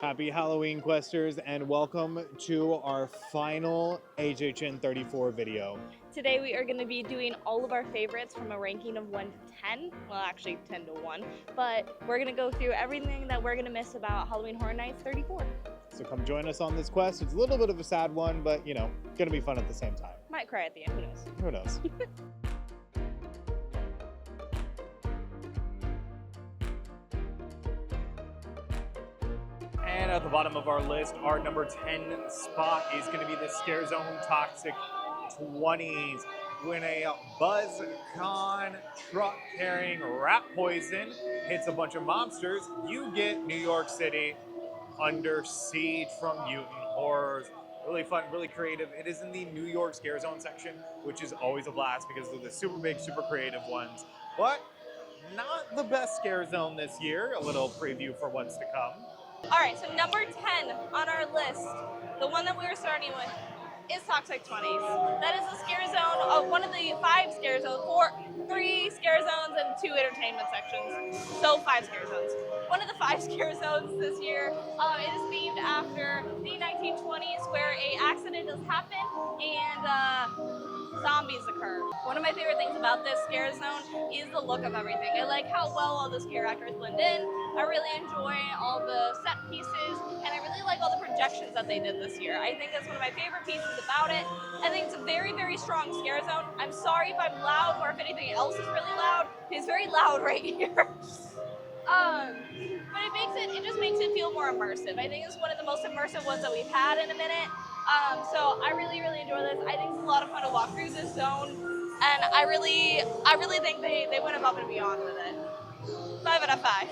Happy Halloween, Questers, and welcome to our final HHN 34 video. Today we are going to be doing all of our favorites from a ranking of 1 to 10. Well, actually 10 to 1. But we're going to go through everything that we're going to miss about Halloween Horror Nights 34. So come join us on this quest. It's a little bit of a sad one, but you know, gonna be fun at the same time. Might cry at the end, who knows? Who knows? And at the bottom of our list, our number 10 spot is going to be the Scare Zone Toxic 20s. When a BuzzCon truck carrying rat poison hits a bunch of mobsters, you get New York City under siege from mutant horrors. Really fun, really creative. It is in the New York Scare Zone section, which is always a blast because they're the super big, super creative ones. But not the best Scare Zone this year. A little preview for what's to come. All right, so number 10 on our list, the one that we were starting with, is Toxic 20s. That is a scare zone of one of the 5 scare zones, 3 scare zones and 2 entertainment sections. So 5 scare zones. One of the 5 scare zones this year, it is themed after the 1920s where a accident does happen and zombies occur. One of my favorite things about this scare zone is the look of everything. I like how well all the scare actors blend in. I really enjoy all the set pieces, and I really like all the projections that they did this year. I think that's one of my favorite pieces about it. I think it's a very, very strong scare zone. I'm sorry if I'm loud or if anything else is really loud. It's very loud right here. But it just makes it feel more immersive. I think it's one of the most immersive ones that we've had in a minute. So I really, really enjoy this. I think it's a lot of fun to walk through this zone, and I really think they went above and beyond with it. 5 out of 5.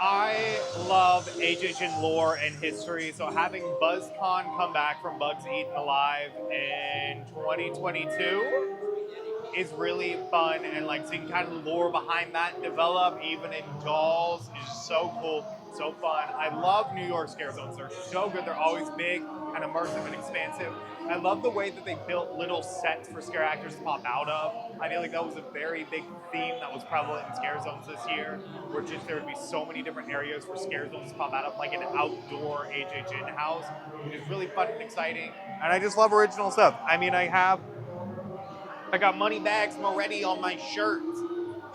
I love HHN lore and history, so having BuzzCon come back from Bugs Eaten Alive in 2022 is really fun, and like seeing kind of the lore behind that develop even in dolls is so cool, so fun. I love New York scare zones. They're so good. They're always big and immersive and expansive. I love the way that they built little sets for scare actors to pop out of. I feel like that was a very big theme that was prevalent in scare zones this year, where just there would be so many different areas for scare zones to pop out of, like an outdoor HHN house, which is really fun and exciting. And I just love original stuff. I mean, I got money bags already on my shirt.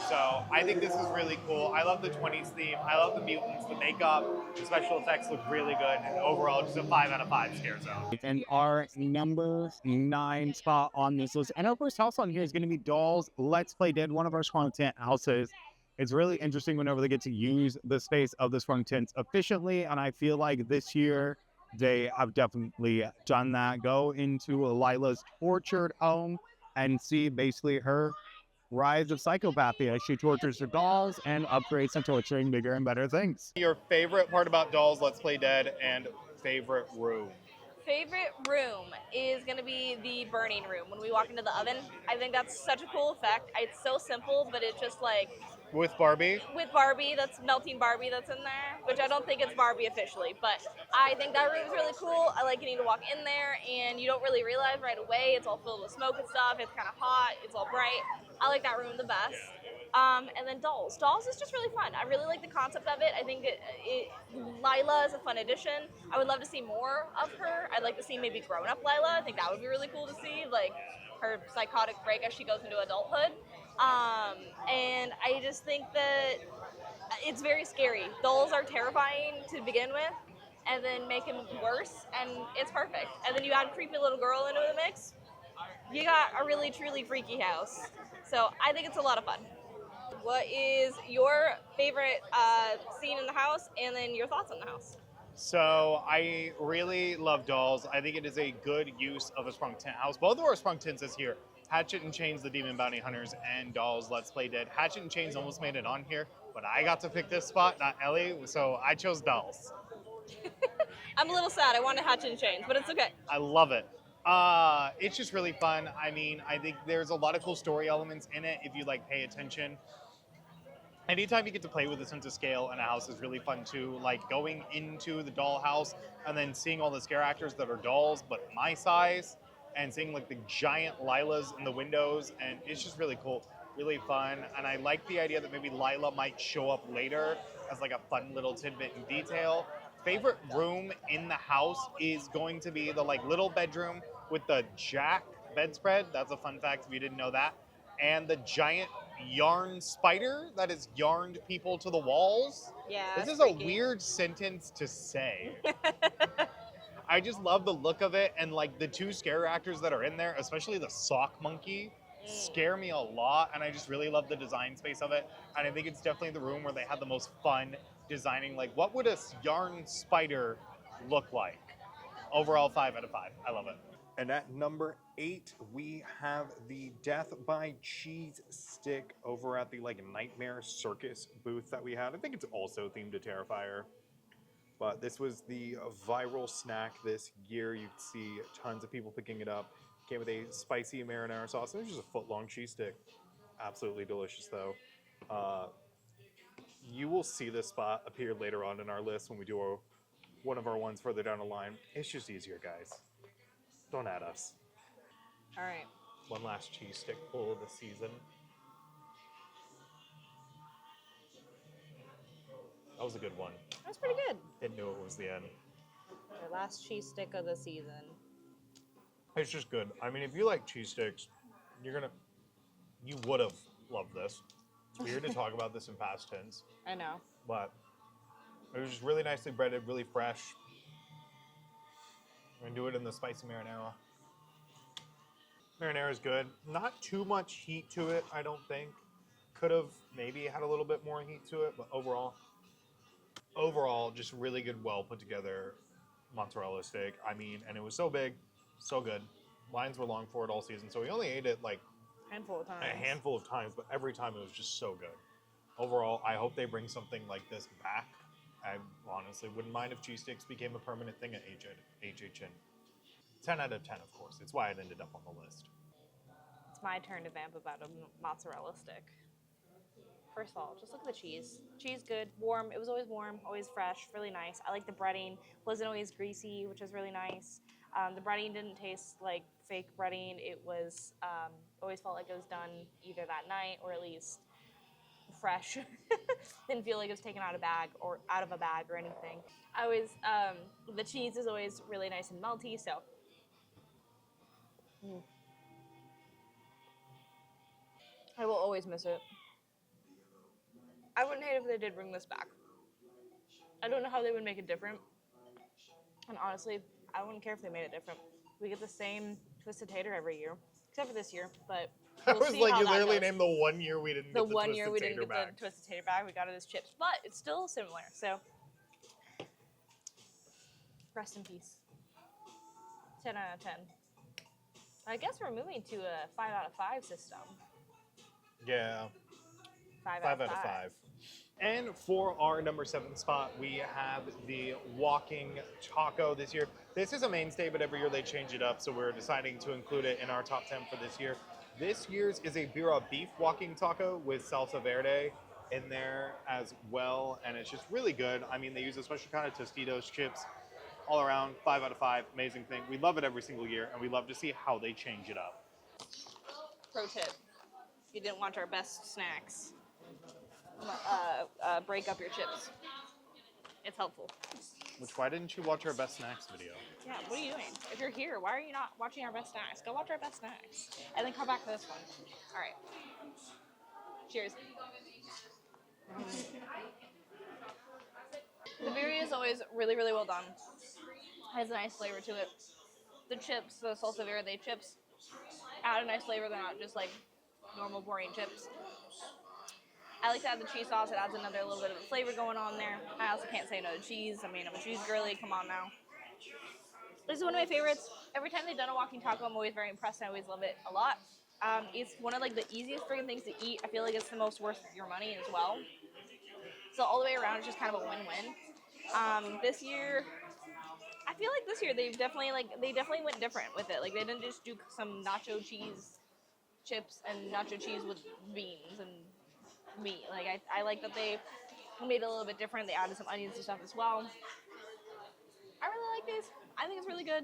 So I think this is really cool. I love the 20s theme. I love the mutants, the makeup, the special effects look really good, and overall just a 5 out of 5 scare zone. And our number 9 spot on this list, and our first house on here is going to be Dolls Let's Play Dead, one of our Sprung Tent houses. It's really interesting whenever they get to use the space of the Sprung Tents efficiently, and I feel like this year they have definitely done that. Go into Lila's tortured home and see basically her rise of psychopathy as she tortures her dolls and upgrades to torturing bigger and better things. Your favorite part about Dolls Let's Play Dead and favorite room? Favorite room is going to be the burning room. When we walk into the oven, I think that's such a cool effect. It's so simple, but it's just like... With Barbie? With Barbie, that's melting Barbie that's in there, which I don't think it's Barbie officially, but I think that room is really cool. I like getting to walk in there, and you don't really realize right away. It's all filled with smoke and stuff. It's kind of hot. It's all bright. I like that room the best. And then Dolls. Dolls is just really fun. I really like the concept of it. I think Lila is a fun addition. I would love to see more of her. I'd like to see maybe grown-up Lila. I think that would be really cool to see, like her psychotic break as she goes into adulthood. And I just think that it's very scary. Dolls are terrifying to begin with, and then make them worse, and it's perfect. And then you add creepy little girl into the mix, you got a really, truly freaky house. So I think it's a lot of fun. What is your favorite scene in the house, and then your thoughts on the house? So I really love Dolls. I think it is a good use of a Sprung Tent house. Both of our Sprung Tents this year, Hatchet and Chains, the Demon Bounty Hunters, and Dolls Let's Play Dead. Hatchet and Chains almost made it on here, but I got to pick this spot, not Ellie, so I chose Dolls. I'm a little sad. I wanted Hatchet and Chains, but it's okay. I love it. It's just really fun. I mean, I think there's a lot of cool story elements in it if you like pay attention. Anytime you get to play with a sense of scale in a house is really fun too. Like going into the doll house and then seeing all the scare actors that are dolls but my size, and seeing like the giant Lilas in the windows, and it's just really cool, really fun. And I like the idea that maybe Lila might show up later as like a fun little tidbit and detail. favorite room in the house is going to be the like little bedroom with the jack bedspread. That's a fun fact if you didn't know that. And the giant yarn spider that has yarned people to the walls. Yeah, This it's is a freaky. weird sentence to say. I just love the look of it, and like the two scare actors that are in there, especially the sock monkey, scare me a lot, and I just really love the design space of it. And I think it's definitely the room where they had the most fun designing, like what would a yarn spider look like? Overall, 5 out of 5. I love it. And at number 8, we have the Death by Cheese Stick over at the like Nightmare Circus booth that we had. I think it's also themed to Terrifier. But this was the viral snack this year. You could see tons of people picking it up. Came with a spicy marinara sauce. It was just a foot-long cheese stick. Absolutely delicious, though. Uh, you will see this spot appear later on in our list when we do one of our ones further down the line. It's just easier, guys. Don't add us. All right. One last cheese stick pull of the season. That was a good one. That's pretty good. It knew it was the end. The last cheese stick of the season. It's just good. I mean, if you like cheese sticks, you would have loved this. It's weird to talk about this in past tense, I know. but it was just really nicely breaded, really fresh. I'm gonna do it in the spicy marinara. Marinara is good. Not too much heat to it, I don't think. Could have maybe had a little bit more heat to it, but overall, just really good, well put together mozzarella steak. I mean, and it was so big, so good. Lines were long for it all season, so we only ate it like Handful of times. a handful of times, but every time it was just so good. Overall, I hope they bring something like this back. I honestly wouldn't mind if cheese sticks became a permanent thing at HHN. 10 out of 10, of course. It's why it ended up on the list. It's my turn to vamp about a mozzarella stick. First of all, just look at the cheese. Cheese good, warm. It was always warm, always fresh, really nice. I like the breading. Wasn't always greasy, which was really nice. The breading didn't taste like fake breading. It was always felt like it was done either that night or at least fresh. Didn't feel like it was taken out of a bag or anything. I always the cheese is always really nice and melty. So I will always miss it. I wouldn't hate if they did bring this back. I don't know how they would make it different. And honestly, I wouldn't care if they made it different. We get the same twisted tater every year, except for this year. But I we'll was see like, how you that literally goes. named the 1 year we didn't The get the 1 year we didn't twisted get tater the twisted tater back. We got it as chips, but it's still similar. So rest in peace. 10 out of 10. I guess we're moving to a 5 out of 5 system. Yeah, 5 5 out of 5. And for our number 7 spot, we have the walking taco this year. This is a mainstay, but every year they change it up, so we're deciding to include it in our top 10 for this year. This year's is a Birra beef walking taco with salsa verde in there as well, and it's just really good. I mean, they use a special kind of Tostitos chips all around. 5 out of 5, amazing thing. We love it every single year, and we love to see how they change it up. Pro tip: if you didn't want our best snacks, break up your chips. It's helpful. Why didn't you watch our best snacks video? Yeah, what are you doing? If you're here, why are you not watching our best snacks? Go watch our best snacks. And then come back to this one. All right. Cheers. The birria is always really, really well done. Has a nice flavor to it. The chips, the salsa verde chips, add a nice flavor. They're not just like normal boring chips. I like to add the cheese sauce. It adds another little bit of a flavor going on there. I also can't say no to cheese. I mean, I'm a cheese girly. Come on now. This is one of my favorites. Every time they've done a walking taco, I'm always very impressed. I always love it a lot. It's one of like the easiest freaking things to eat. I feel like it's the most worth your money as well. So all the way around, it's just kind of a win-win. This year, I feel like this year they definitely went different with it. Like they didn't just do some nacho cheese chips and nacho cheese with beans and meat. Like I like that they made it a little bit different. They added some onions and stuff as well. I really like these. I think it's really good.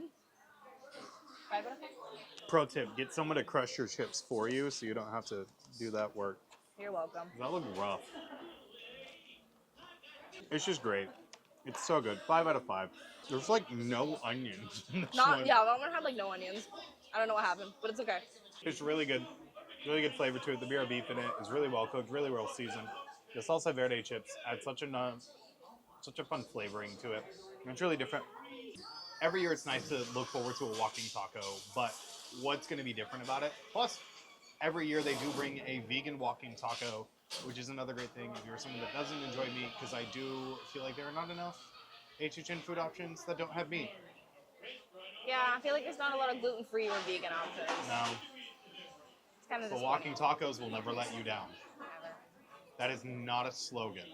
5 out of 5. Pro tip, get someone to crush your chips for you so you don't have to do that work. You're welcome. That look rough. It's just great. It's so good. 5 out of 5. There's like no onions in this Not one. yeah, that one had like no onions. I don't know what happened, but it's okay. It's really good. Really good flavor to it. The beer beef in it is really well cooked, really well seasoned. The salsa verde chips add such a fun flavoring to it. And it's really different. Every year it's nice to look forward to a walking taco, but what's going to be different about it? Plus, every year they do bring a vegan walking taco, which is another great thing if you're someone that doesn't enjoy meat, because I do feel like there are not enough HHN food options that don't have meat. Yeah, I feel like there's not a lot of gluten-free or vegan options. No, It's kind of but walking tacos will never let you down. That is not a slogan.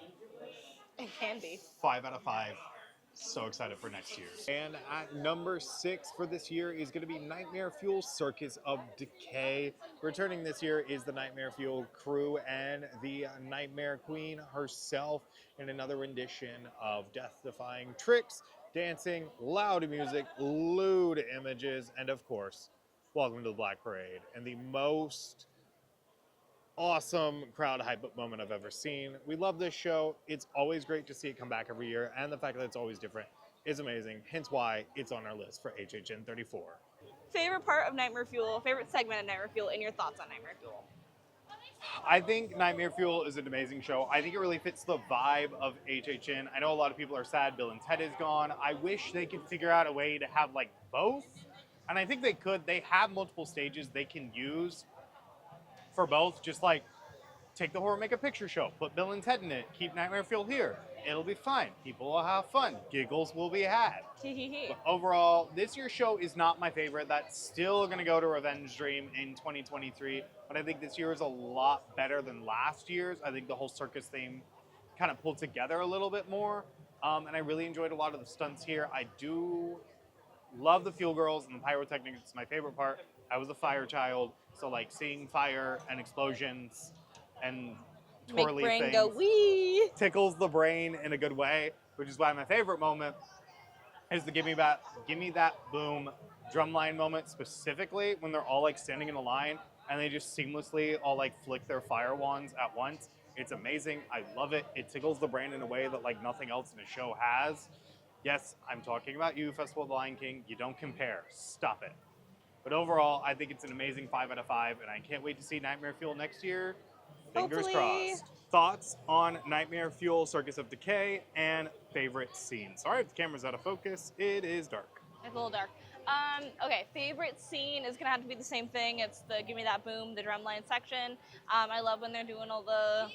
It can be. 5 out of 5. So excited for next year. And at number 6 for this year is going to be Nightmare Fuel Circus of Decay. Returning this year is the Nightmare Fuel crew and the Nightmare Queen herself in another rendition of death-defying tricks, dancing, loud music, lewd images, and of course, Welcome to the Black Parade. And the most awesome crowd hype up moment I've ever seen. We love this show. It's always great to see it come back every year, and the fact that it's always different is amazing, hence why it's on our list for HHN 34. Favorite part of Nightmare Fuel, favorite segment of Nightmare Fuel, and your thoughts on Nightmare Fuel? I think Nightmare Fuel is an amazing show. I think it really fits the vibe of HHN. I know a lot of people are sad Bill and Ted is gone. I wish they could figure out a way to have like both, and I think they could. They have multiple stages they can use for both, just like take the horror, make a picture show, put Bill and Ted in it, keep Nightmare Fuel here. It'll be fine. People will have fun. Giggles will be had. But overall, this year's show is not my favorite. That's still going to go to Revenge Dream in 2023. But I think this year is a lot better than last year's. I think the whole circus theme kind of pulled together a little bit more. And I really enjoyed a lot of the stunts here. I do love the Fuel Girls and the pyrotechnics. It's my favorite part. I was a fire child, so like seeing fire and explosions and Make twirly brain things go wee. tickles the brain in a good way, which is why my favorite moment is the give me that boom drumline moment, specifically when they're all like standing in a line and they just seamlessly all like flick their fire wands at once. It's amazing. I love it. It tickles the brain in a way that like nothing else in a show has. Yes, I'm talking about you, Festival of the Lion King. You don't compare. Stop it. But overall, I think it's an amazing 5 out of 5, and I can't wait to see Nightmare Fuel next year. Fingers Hopefully. crossed. Thoughts on Nightmare Fuel Circus of Decay and favorite scenes? Sorry if the camera's out of focus. It is dark. It's a little dark. Okay, favorite scene is gonna have to be the same thing. It's the Give Me That Boom, the drumline section. I love when they're doing all the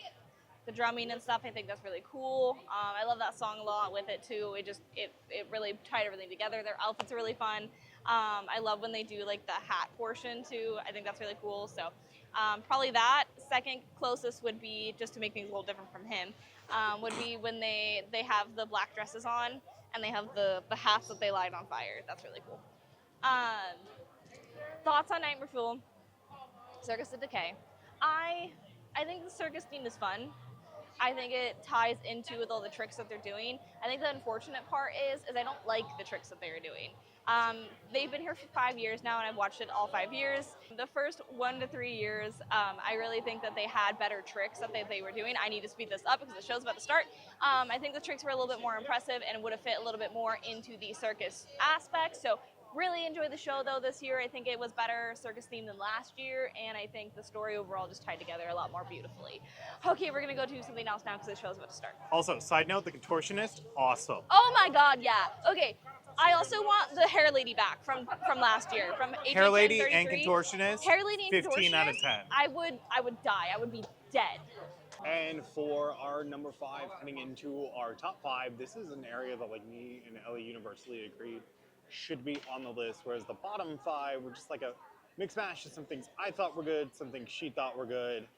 drumming and stuff. I think that's really cool. I love that song a lot with it too. It really tied everything together. Their outfits are really fun. I love when they do like the hat portion too. I think that's really cool. So probably that. Second closest would be, just to make things a little different from him, would be when they have the black dresses on and they have the hats that they light on fire. That's really cool. Thoughts on Nightmare Fuel, Circus of Decay. I think the circus theme is fun. I think it ties into with all the tricks that they're doing. I think the unfortunate part is I don't like the tricks that they're doing. They've been here for 5 years now, and I've watched it all 5 years. The first 1 to 3 years, I really think that they had better tricks that they were doing. I need to speed this up because the show's about to start. I think the tricks were a little bit more impressive and would have fit a little bit more into the circus aspect. So really enjoyed the show though this year. I think it was better circus theme than last year, and I think the story overall just tied together a lot more beautifully. Okay, we're gonna go do something else now because the show's about to start. Also, side note, the contortionist, awesome. Oh my god, yeah. Okay, I also want the hair lady back from last year, from HHN Hair lady 33. and contortionist, Hair lady and 15 out of contortionist, 10. I would die. I would be dead. And for our number 5, heading into our top 5, this is an area that like me and Ellie universally agreed should be on the list, whereas the bottom 5 were just like a mix mash of some things I thought were good, some things she thought were good.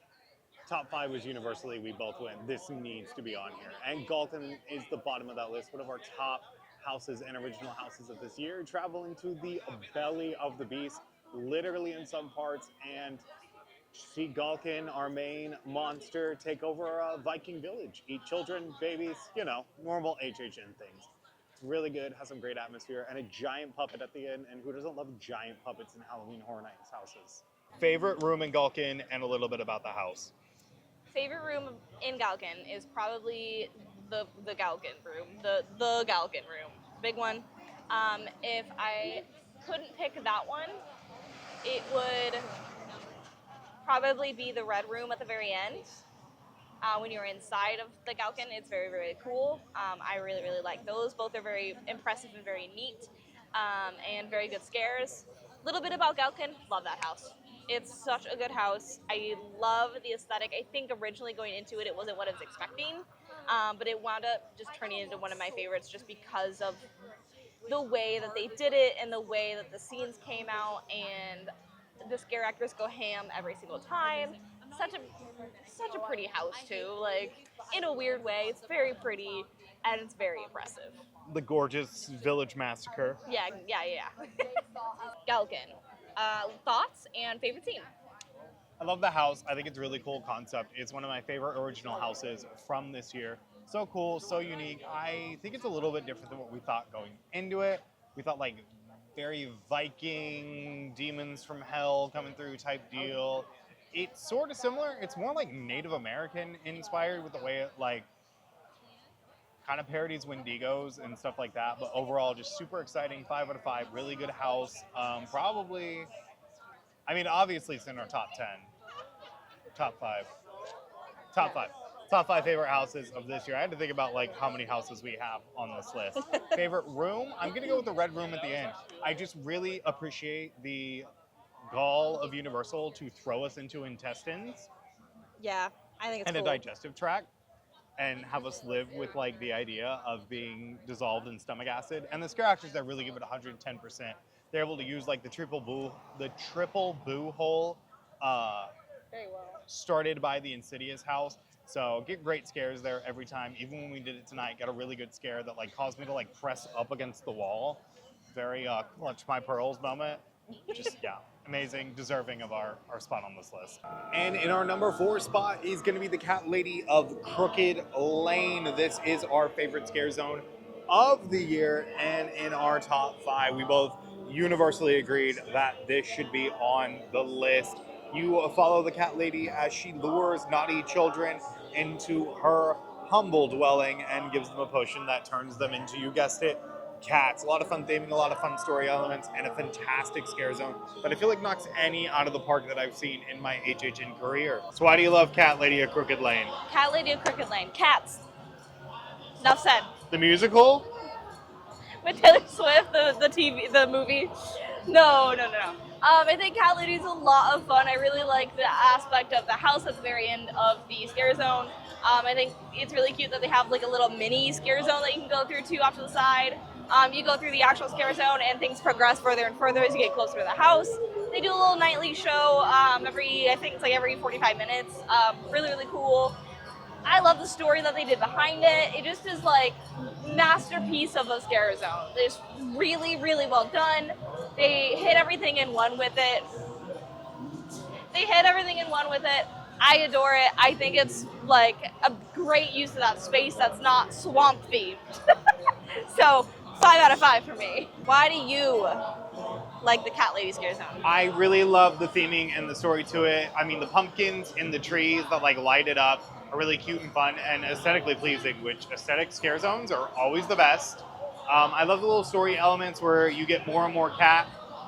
Top 5 was universally, we both went, this needs to be on here. And Galton is the bottom of that list, one of our top houses and original houses of this year, traveling to the belly of the beast, literally in some parts, and see Galkin, our main monster, take over a Viking village, eat children, babies, you know, normal HHN things. Really good, has some great atmosphere, and a giant puppet at the end, and who doesn't love giant puppets in Halloween Horror Nights houses? Favorite room in Galkin and a little bit about the house. Favorite room in Galkin is probably the Galgan room, the Galgan room, big one. If I couldn't pick that one, it would probably be the red room at the very end. When you're inside of the Galkin, it's very, very cool. I really, really like those. Both are very impressive and very neat, and very good scares. A little bit about Galkin, love that house. It's such a good house. I love the aesthetic. I think originally going into it, it wasn't what I was expecting, but it wound up just turning into one of my favorites just because of the way that they did it and the way that the scenes came out, and the scare actors go ham every single time. Such a pretty house too, like in a weird way. It's very pretty and it's very impressive. The gorgeous village massacre. Yeah. Galkin, thoughts and favorite scene? I love the house. I think it's a really cool concept. It's one of my favorite original houses from this year. So cool, so unique. I think it's a little bit different than what we thought going into it. We thought like very Viking demons from hell coming through type deal. It's sort of similar. It's more like Native American inspired with the way it like kind of parodies Wendigos and stuff like that. But overall, just super exciting. 5 out of 5. Really good house. Probably. I mean, obviously it's in our top 10. Top 5. Top 5. Top 5 favorite houses of this year. I had to think about like how many houses we have on this list. Favorite room? I'm gonna go with the red room at the end. I just really appreciate the gall of Universal to throw us into intestines Yeah, I think it's and a cool. digestive tract and have us live with like the idea of being dissolved in stomach acid. And the scare actors that really give it 110%. They're able to use like the triple boo hole Very well. started by the Insidious house. So get great scares there every time. Even when we did it tonight, got a really good scare that like caused me to like press up against the wall. Very clutch my pearls moment. Just yeah, amazing, deserving of our spot on this list. And in our number 4 spot is going to be the Cat Lady of Crooked Lane. This is our favorite scare zone of the year, and in our top 5, we both universally agreed that this should be on the list. You follow the Cat Lady as she lures naughty children into her humble dwelling and gives them a potion that turns them into, you guessed it, cats. A lot of fun theming, a lot of fun story elements, and a fantastic scare zone that I feel like knocks any out of the park that I've seen in my HHN career. So why do you love Cat Lady of Crooked Lane? Cat Lady of Crooked Lane. Cats. Enough said. The musical? With Taylor Swift, the movie. No. I think Cat Lady's a lot of fun. I really like the aspect of the house at the very end of the scare zone. I think it's really cute that they have like a little mini scare zone that you can go through too off to the side. You go through the actual scare zone and things progress further and further as you get closer to the house. They do a little nightly show I think it's like every 45 minutes. Really, really cool. I love the story that they did behind it. It just is like masterpiece of a scare zone. It's really, really well done. They hit everything in one with it. I adore it. I think it's like a great use of that space that's not swamp themed. So 5 out of 5 for me. Why do you like the Cat Lady scare zone? I really love the theming and the story to it. I mean, the pumpkins in the trees that like light it up are really cute and fun and aesthetically pleasing, which aesthetic scare zones are always the best. I love the little story elements where you get more and more cat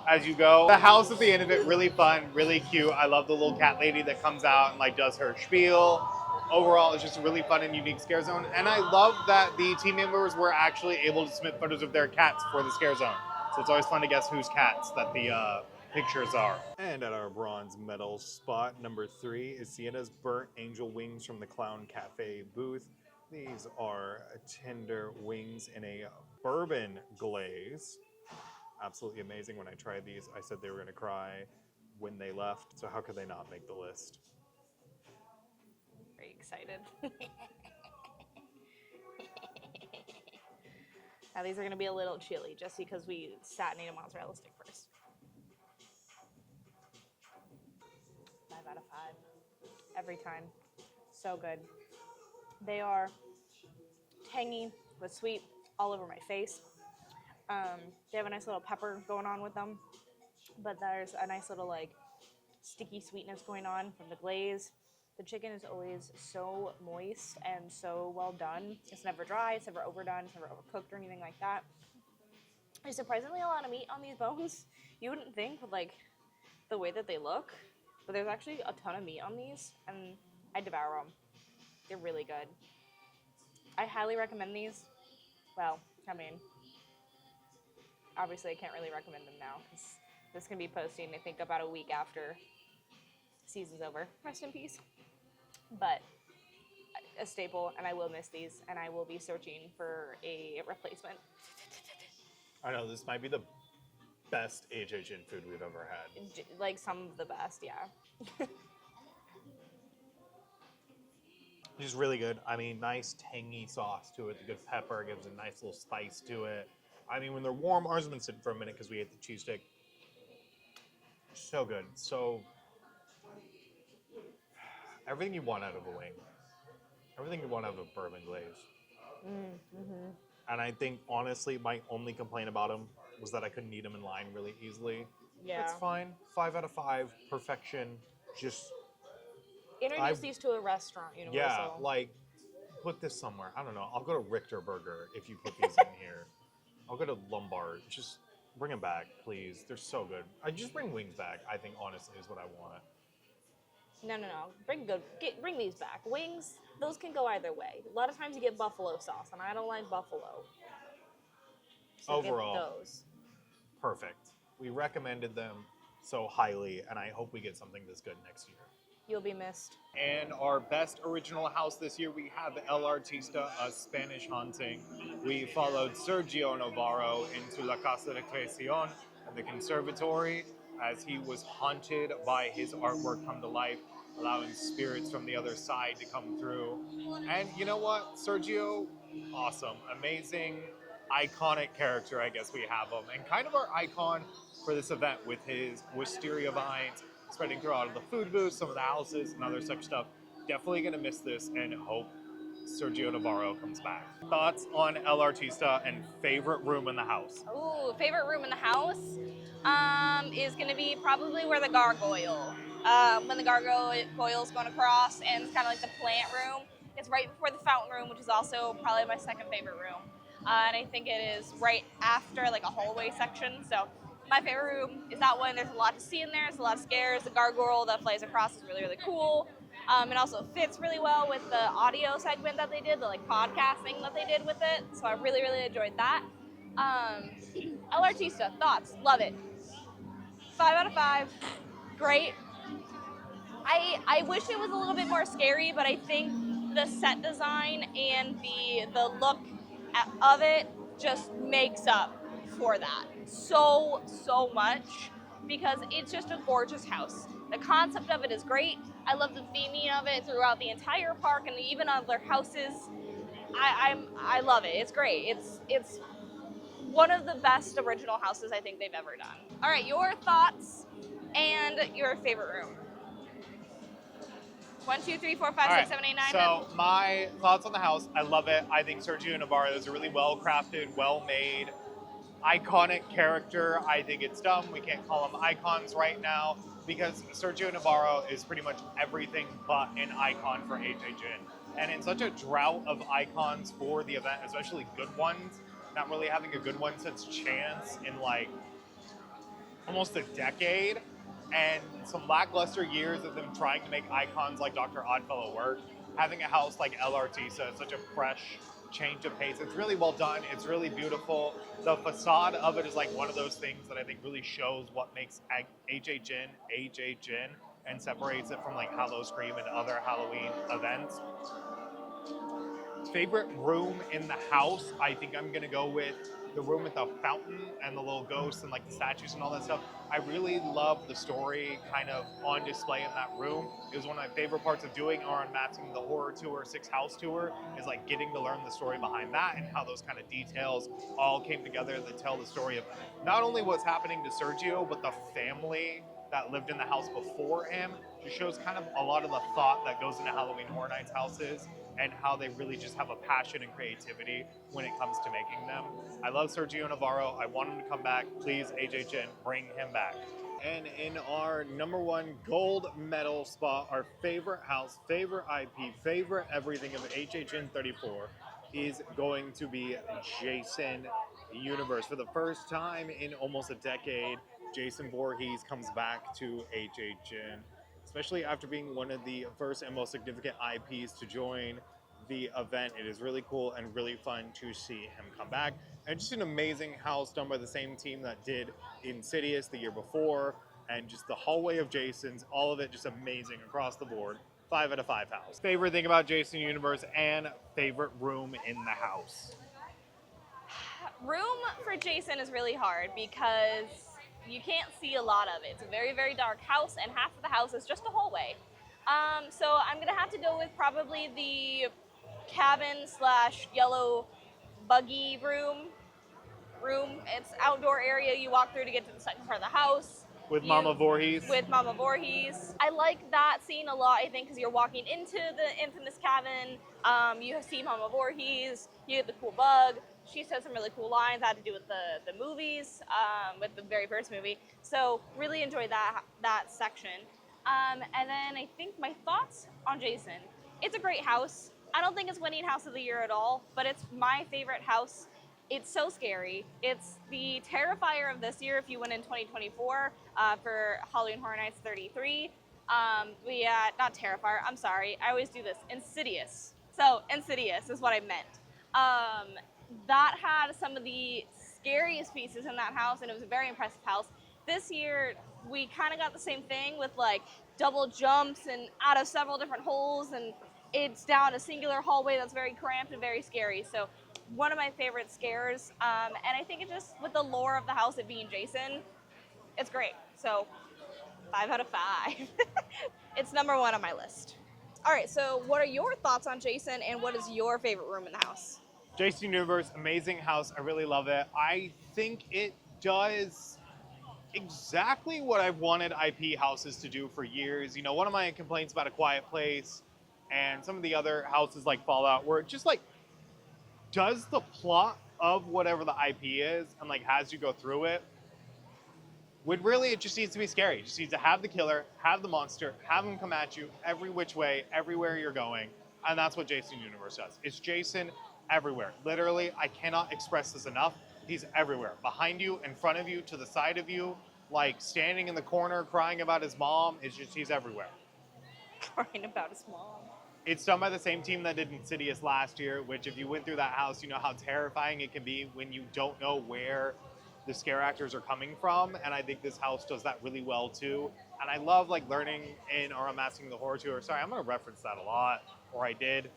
as you go. The house at the end of it, really fun, really cute. I love the little cat lady that comes out and like does her spiel. Overall, it's just a really fun and unique scare zone. And I love that the team members were actually able to submit photos of their cats for the scare zone. So it's always fun to guess whose cats that the pictures are. And at our bronze medal spot, number 3 is Sienna's Burnt Angel Wings from the Clown Cafe booth. These are tender wings in a bourbon glaze. Absolutely amazing. When I tried these, I said they were going to cry when they left. So how could they not make the list? Very excited. Now these are going to be a little chilly just because we sat and ate a mozzarella stick first. 5 out of 5. Every time. So good. They are tangy but sweet all over my face. They have a nice little pepper going on with them, but there's a nice little like sticky sweetness going on from the glaze. The chicken is always so moist and so well done. It's never dry, it's never overdone, it's never overcooked or anything like that. There's surprisingly a lot of meat on these bones. You wouldn't think with like the way that they look, but there's actually a ton of meat on these, and I devour them. They're really good. I highly recommend these. Well, I mean, obviously I can't really recommend them now because this can be posting, I think, about a week after season's over. Rest in peace. But a staple, and I will miss these, and I will be searching for a replacement. I know this might be the best HHN food we've ever had. Like some of the best, yeah. Just really good. I mean, nice tangy sauce to it. The good pepper gives a nice little spice to it. I mean, when they're warm, ours have been sitting for a minute because we ate the cheese stick. So good. So everything you want out of a wing. Everything you want out of a bourbon glaze. Mm-hmm. And I think, honestly, my only complaint about them was that I couldn't eat them in line really easily. Yeah. That's fine. 5 out of 5. Perfection. Just, Introduce these to a restaurant, Universal. yeah, like, put this somewhere. I don't know. I'll go to Richter Burger if you put these in here. I'll go to Lombard. Just bring them back, please. They're so good. I just bring wings back, I think, honestly, is what I want. No. Bring these back. Wings, those can go either way. A lot of times you get buffalo sauce, and I don't like buffalo. So Overall, get those. Perfect. We recommended them so highly, and I hope we get something this good next year. You'll be missed. And our best original house this year, we have El Artista, A Spanish Haunting. We followed Sergio Navarro into La Casa de Creación and the conservatory as he was haunted by his artwork come to life, allowing spirits from the other side to come through. And you know what? Sergio, awesome, amazing, iconic character, I guess we have him. And kind of our icon for this event with his wisteria vines spreading throughout the food booths, some of the houses, and other such stuff. Definitely going to miss this and hope Sergio Navarro comes back. Thoughts on El Artista and favorite room in the house? Ooh, favorite room in the house is going to be probably where the gargoyle. When the gargoyle's going across, and it's kind of like the plant room. It's right before the fountain room, which is also probably my second favorite room. And I think it is right after like a hallway section. So my favorite room is that one. There's a lot to see in there. There's a lot of scares. The gargoyle that flies across is really, really cool. It also fits really well with the audio segment that they did, the like podcasting that they did with it. So I really, really enjoyed that. El Artista, thoughts? Love it. 5 out of 5. Great. I wish it was a little bit more scary, but I think the set design and the look of it just makes up for that so much, because it's just a gorgeous house. The concept of it is great. I love the theming of it throughout the entire park and even other houses. I love it. It's great. It's one of the best original houses I think they've ever done. All right, your thoughts and your favorite room. 1, 2, 3, 4, 5, 6, 7, 8, 9. So my thoughts on the house, I love it. I think Sergio Navarro is a really well-crafted, well-made, iconic character. I think it's dumb we can't call them icons right now, because Sergio Navarro is pretty much everything but an icon for HHN. And in such a drought of icons for the event, especially good ones, not really having a good one since Chance in like almost a decade, and some lackluster years of them trying to make icons like Dr. Oddfellow work, having a house like El Artista is such a fresh change of pace. It's really well done. It's really beautiful. The facade of it is like one of those things that I think really shows what makes HHN and separates it from like Halloween and other Halloween events. Favorite room in the house, I think I'm gonna go with the room with the fountain and the little ghosts and like the statues and all that stuff. I really love the story kind of on display in that room. It was one of my favorite parts of doing our Unmasking the Horror Tour 6 House Tour, is like getting to learn the story behind that and how those kind of details all came together to tell the story of not only what's happening to Sergio, but the family that lived in the house before him. It shows kind of a lot of the thought that goes into Halloween Horror Nights houses and how they really just have a passion and creativity when it comes to making them. I love Sergio Navarro. I want him to come back. Please, HHN, bring him back. And in our number one gold medal spot, our favorite house, favorite IP, favorite everything of HHN 34 is going to be Jason Universe. For the first time in almost a decade, Jason Voorhees comes back to HHN, especially after being one of the first and most significant IPs to join the event. It is really cool and really fun to see him come back. And just an amazing house done by the same team that did Insidious the year before, and just the hallway of Jason's, all of it just amazing across the board. 5 out of 5 house. Favorite thing about Jason Universe and favorite room in the house? Room for Jason is really hard because you can't see a lot of it. It's a very, very dark house, and half of the house is just a hallway. So I'm gonna have to go with probably the cabin / yellow buggy room. It's outdoor area you walk through to get to the second part of the house. With Mama Voorhees? With Mama Voorhees. I like that scene a lot, I think, because you're walking into the infamous cabin. You see Mama Voorhees, you get the cool bug. She says some really cool lines that had to do with the movies, with the very first movie. So really enjoyed that section. And then I think my thoughts on Jason. It's a great house. I don't think it's winning House of the Year at all, but it's my favorite house. It's so scary. It's the Terrifier of this year if you went in 2024 for Halloween Horror Nights 33. Not Terrifier, I'm sorry. I always do this. Insidious. So Insidious is what I meant. That had some of the scariest pieces in that house, and it was a very impressive house. This year, we kind of got the same thing with like double jumps and out of several different holes, and it's down a singular hallway that's very cramped and very scary. So one of my favorite scares, and I think it just, with the lore of the house, it being Jason, it's great. So 5 out of 5. It's number 1 on my list. All right, so what are your thoughts on Jason, and what is your favorite room in the house? Jason Universe, amazing house. I really love it. I think it does exactly what I've wanted IP houses to do for years. You know, one of my complaints about A Quiet Place and some of the other houses like Fallout, where it just like does the plot of whatever the IP is and like has you go through it, when really it just needs to be scary. It just needs to have the killer, have the monster, have him come at you every which way, everywhere you're going. And that's what Jason Universe does. It's Jason everywhere. Literally, I cannot express this enough. He's everywhere. Behind you, in front of you, to the side of you, like standing in the corner crying about his mom. It's just, he's everywhere. Crying about his mom. It's done by the same team that did Insidious last year, which if you went through that house, you know how terrifying it can be when you don't know where the scare actors are coming from. And I think this house does that really well too. And I love like learning in our Unmasking the Horror Tour. Sorry, I'm gonna reference that a lot, or I did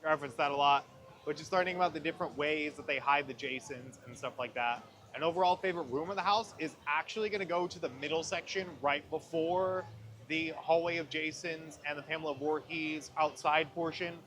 reference that a lot, but just learning about the different ways that they hide the Jasons and stuff like that. An overall favorite room of the house is actually gonna go to the middle section right before the hallway of Jason's and the Pamela Voorhees outside portion.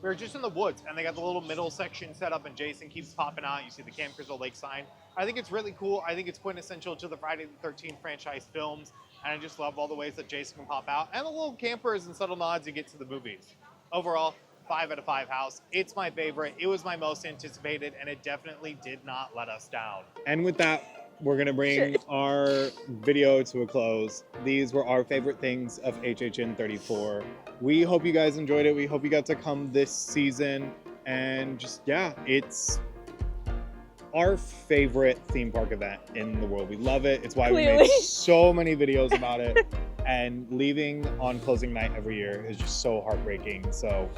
We're just in the woods, and they got the little middle section set up, and Jason keeps popping out. You see the Camp Crystal Lake sign. I think it's really cool. I think it's quintessential to the Friday the 13th franchise films, and I just love all the ways that Jason can pop out, and the little campers and subtle nods you get to the movies. Overall, 5 out of 5 house. It's my favorite. It was my most anticipated, and it definitely did not let us down. And with that, we're gonna bring our video to a close. These were our favorite things of HHN 34. We hope you guys enjoyed it. We hope you got to come this season, and just, yeah, it's our favorite theme park event in the world. We love it. It's why we made so many videos about it. And leaving on closing night every year is just so heartbreaking. So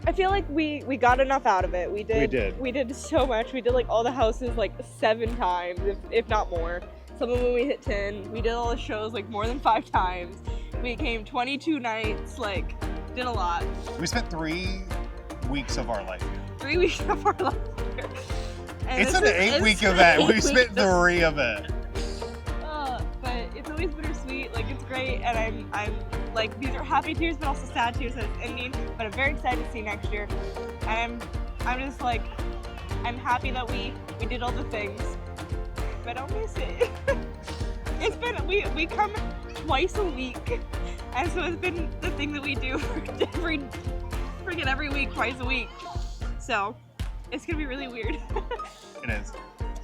I feel like we got enough out of it. We did so much. We did like all the houses like 7 times, if not more. Some of them we hit 10. We did all the shows like more than 5 times. We came 22 nights, like did a lot. we spent 3 weeks of our life. 3 weeks of our life. And It's an 8-week event. We spent 3 of it. But it's always bittersweet. Like it's great, and I'm like, these are happy tears, but also sad tears that it's ending. But I'm very excited to see next year, and I'm just like, I'm happy that we did all the things, but I'll miss it. It's been we come twice a week, and so it's been the thing that we do for every week, twice a week. So it's gonna be really weird. It is.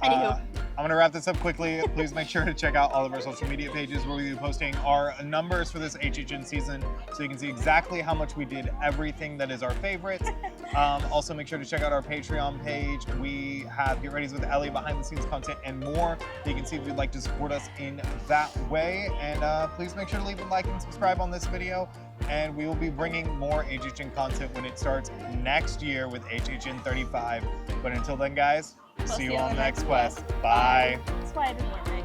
Anywho. I'm going to wrap this up quickly. Please make sure to check out all of our social media pages where we'll be posting our numbers for this HHN season so you can see exactly how much we did everything that is our favorites. Also, make sure to check out our Patreon page. We have Get Ready's with Ellie behind the scenes content and more that you can see if you'd like to support us in that way. And please make sure to leave a like and subscribe on this video. And we will be bringing more HHN content when it starts next year with HHN 35. But until then, guys, see you on the next quest. Bye. That's why I didn't wear my